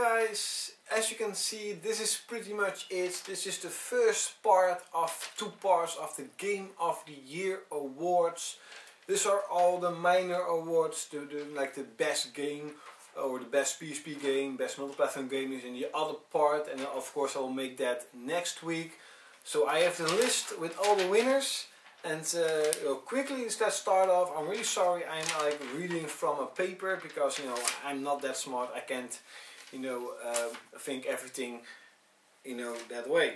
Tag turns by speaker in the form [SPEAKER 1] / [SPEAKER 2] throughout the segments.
[SPEAKER 1] guys, as you can see, this is pretty much it. This is the first part of 2 parts of the Game of the Year awards. These are all the minor awards, like the best game or the best PSP game, best multi-platform game is in the other part, and of course I will make that next week. So I have the list with all the winners, and quickly let's start off. I'm really sorry I'm like reading from a paper because I'm not that smart. I can't think everything that way.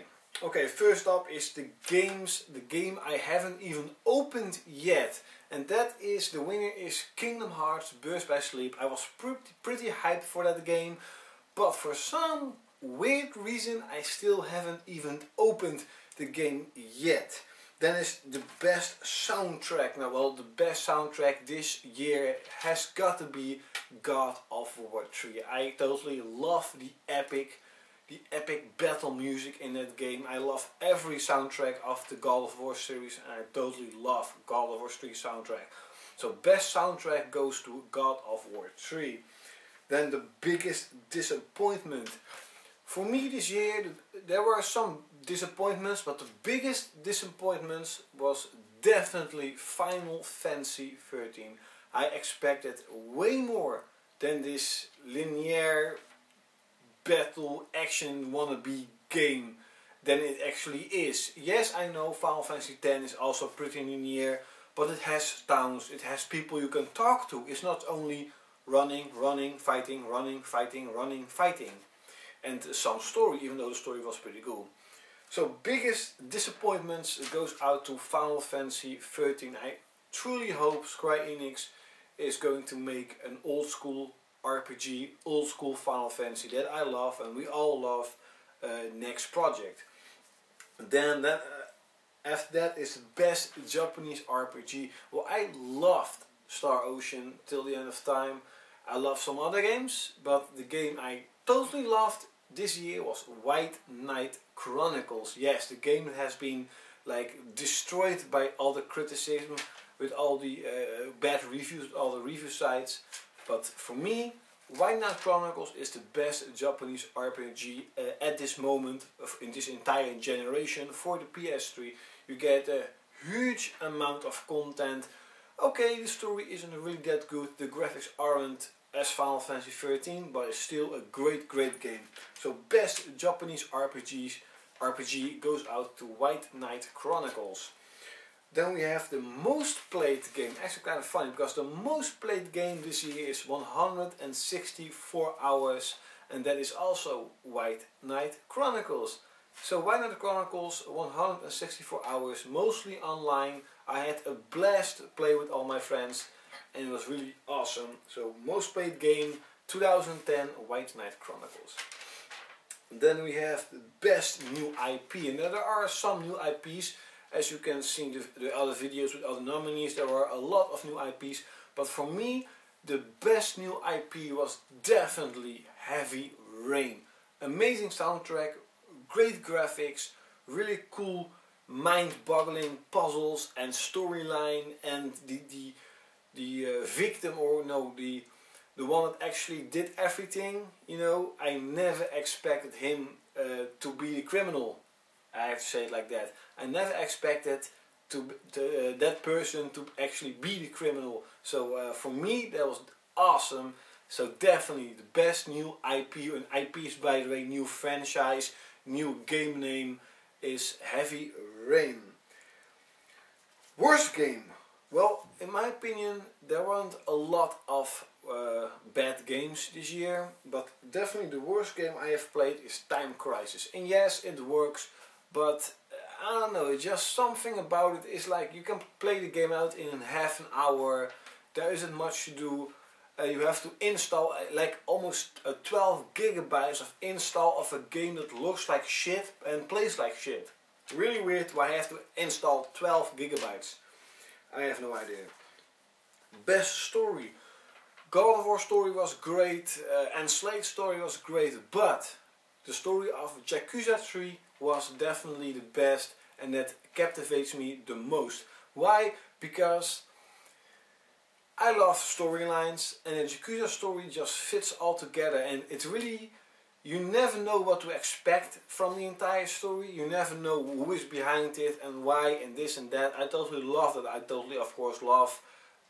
[SPEAKER 1] Okay, first up is the game I haven't even opened yet, and that is, the winner is Kingdom Hearts Burst by Sleep. I was pretty hyped for that game, but for some weird reason I still haven't even opened the game yet. Then is the best soundtrack. Now, well, the best soundtrack this year has got to be God of War 3. I totally love the epic battle music in that game. I love every soundtrack of the God of War series, and I totally love God of War 3 soundtrack. So best soundtrack goes to God of War 3. Then the biggest disappointment. For me this year, there were some disappointments, but the biggest disappointments was definitely Final Fantasy 13. I expected way more than this linear battle action wannabe game than it actually is. Yes, I know Final Fantasy X is also pretty linear, but it has towns, it has people you can talk to. It's not only running, fighting, running, fighting, running, fighting. And some story, even though the story was pretty cool. So biggest disappointments goes out to Final Fantasy 13. I truly hope Square Enix is going to make an old school RPG, old school Final Fantasy that I love and we all love next project. Then after that is the best Japanese RPG. Well, I loved Star Ocean till the end of time. I love some other games, but the game I totally loved this year was White Knight Chronicles. Yes, the game has been like destroyed by all the criticism, with all the bad reviews, all the review sites. But for me, White Knight Chronicles is the best Japanese RPG at this moment, in this entire generation. For the PS3, you get a huge amount of content. Okay, the story isn't really that good, the graphics aren't as Final Fantasy 13, but it's still a great game. So best Japanese RPG goes out to White Knight Chronicles. Then we have the most played game. Actually kind of funny, because the most played game this year is 164 hours, and that is also White Knight Chronicles. So White Knight Chronicles, 164 hours, mostly online. I had a blast to play with all my friends, and it was really awesome. So most played game 2010, White Knight Chronicles. Then we have the best new IP, and there are some new IPs. As you can see in the other videos with other nominees, there were a lot of new IPs. But for me, the best new IP was definitely Heavy Rain. Amazing soundtrack, great graphics, really cool mind-boggling puzzles and storyline, and the victim, or no, the one that actually did everything. I never expected him to be the criminal. I have to say it like that. I never expected that person to actually be the criminal. So for me that was awesome. So definitely the best new IP, and IP is, by the way, new franchise, new game name, is Heavy Rain. Worst game. Well, in my opinion, there weren't a lot of bad games this year, but definitely the worst game I have played is Time Crisis. And yes, it works, but I don't know, it's just something about it is like you can play the game out in half an hour. There isn't much to do. You have to install like almost 12 gigabytes of install of a game that looks like shit and plays like shit. Really weird why I have to install 12 gigabytes. I have no idea. Best story. God of War story was great, and Slade's story was great, but the story of Yakuza 3 was definitely the best, and that captivates me the most. Why? Because I love storylines, and the Yakuza story just fits all together, and it really you never know what to expect from the entire story. You never know who is behind it and why and this and that. I totally love that. I totally, of course, love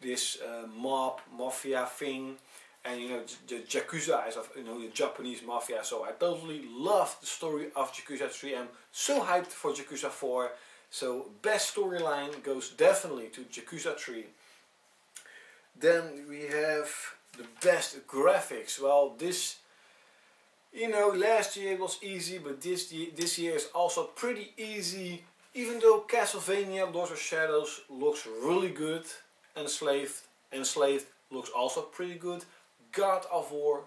[SPEAKER 1] this mafia thing. And you know, the Yakuza is of, you know, the Japanese mafia. So I totally love the story of Yakuza 3. I'm so hyped for Yakuza 4. So best storyline goes definitely to Yakuza 3. Then we have the best graphics. Well, this, you know, last year it was easy, but this year is also pretty easy. Even though Castlevania Lords of Shadows looks really good, Enslaved looks also pretty good. God of War,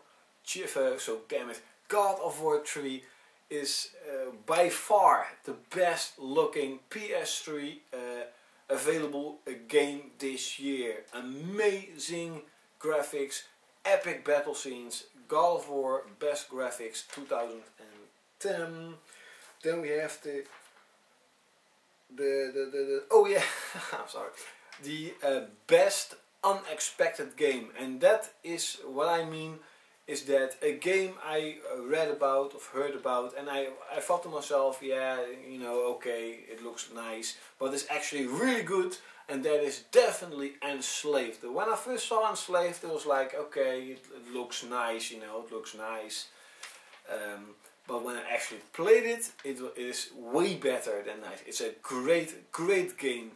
[SPEAKER 1] God of War 3 is by far the best looking PS3 available game this year. Amazing graphics, epic battle scenes. God of War best graphics 2010. Then we have the oh yeah, I'm sorry, the best unexpected game, and that is what I mean, is that a game I read about or heard about, and I thought to myself, yeah, you know, okay, it looks nice, but it's actually really good, and that is definitely Enslaved. When I first saw Enslaved, it was like, okay, it looks nice, you know, it looks nice, but when I actually played it, it is way better than nice. It's a great game.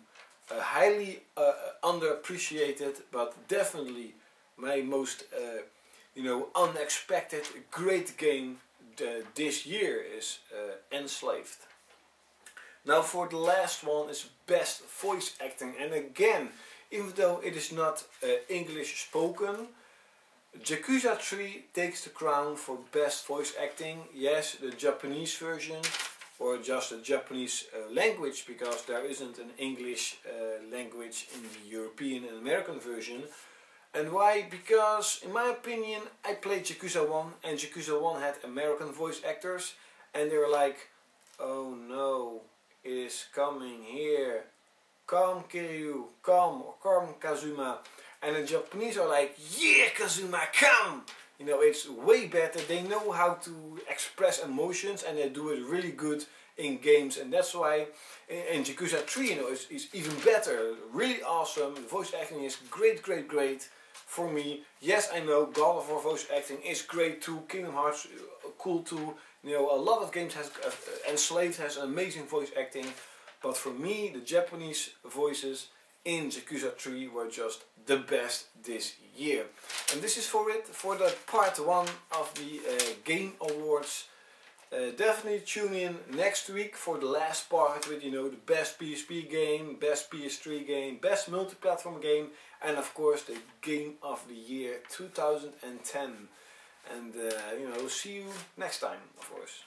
[SPEAKER 1] Highly underappreciated, but definitely my most you know, unexpected great game this year is Enslaved. Now for the last one is best voice acting, and again, even though it is not English spoken, Yakuza 3 takes the crown for best voice acting. Yes, the Japanese version, or just the Japanese language, because there isn't an English language in the European and American version. And why? Because in my opinion, I played Yakuza 1, and Yakuza 1 had American voice actors, and they were like, oh no, it is coming here, come Kiryu, come, or come Kazuma. And the Japanese are like, yeah Kazuma, come! You know, it's way better. They know how to express emotions, and they do it really good in games, and that's why in Yakuza 3, you know, is even better. Really awesome. The voice acting is great for me. Yes, I know God of War voice acting is great too. Kingdom Hearts cool too. You know, a lot of games has Enslaved has amazing voice acting, but for me, the Japanese voices in Yakuza 3 were just the best this year. And this is for it, for the part 1 of the Game Awards. Definitely tune in next week for the last part with, you know, the best PSP game, best PS3 game, best multi-platform game, and of course the Game of the Year 2010. And you know, see you next time, of course.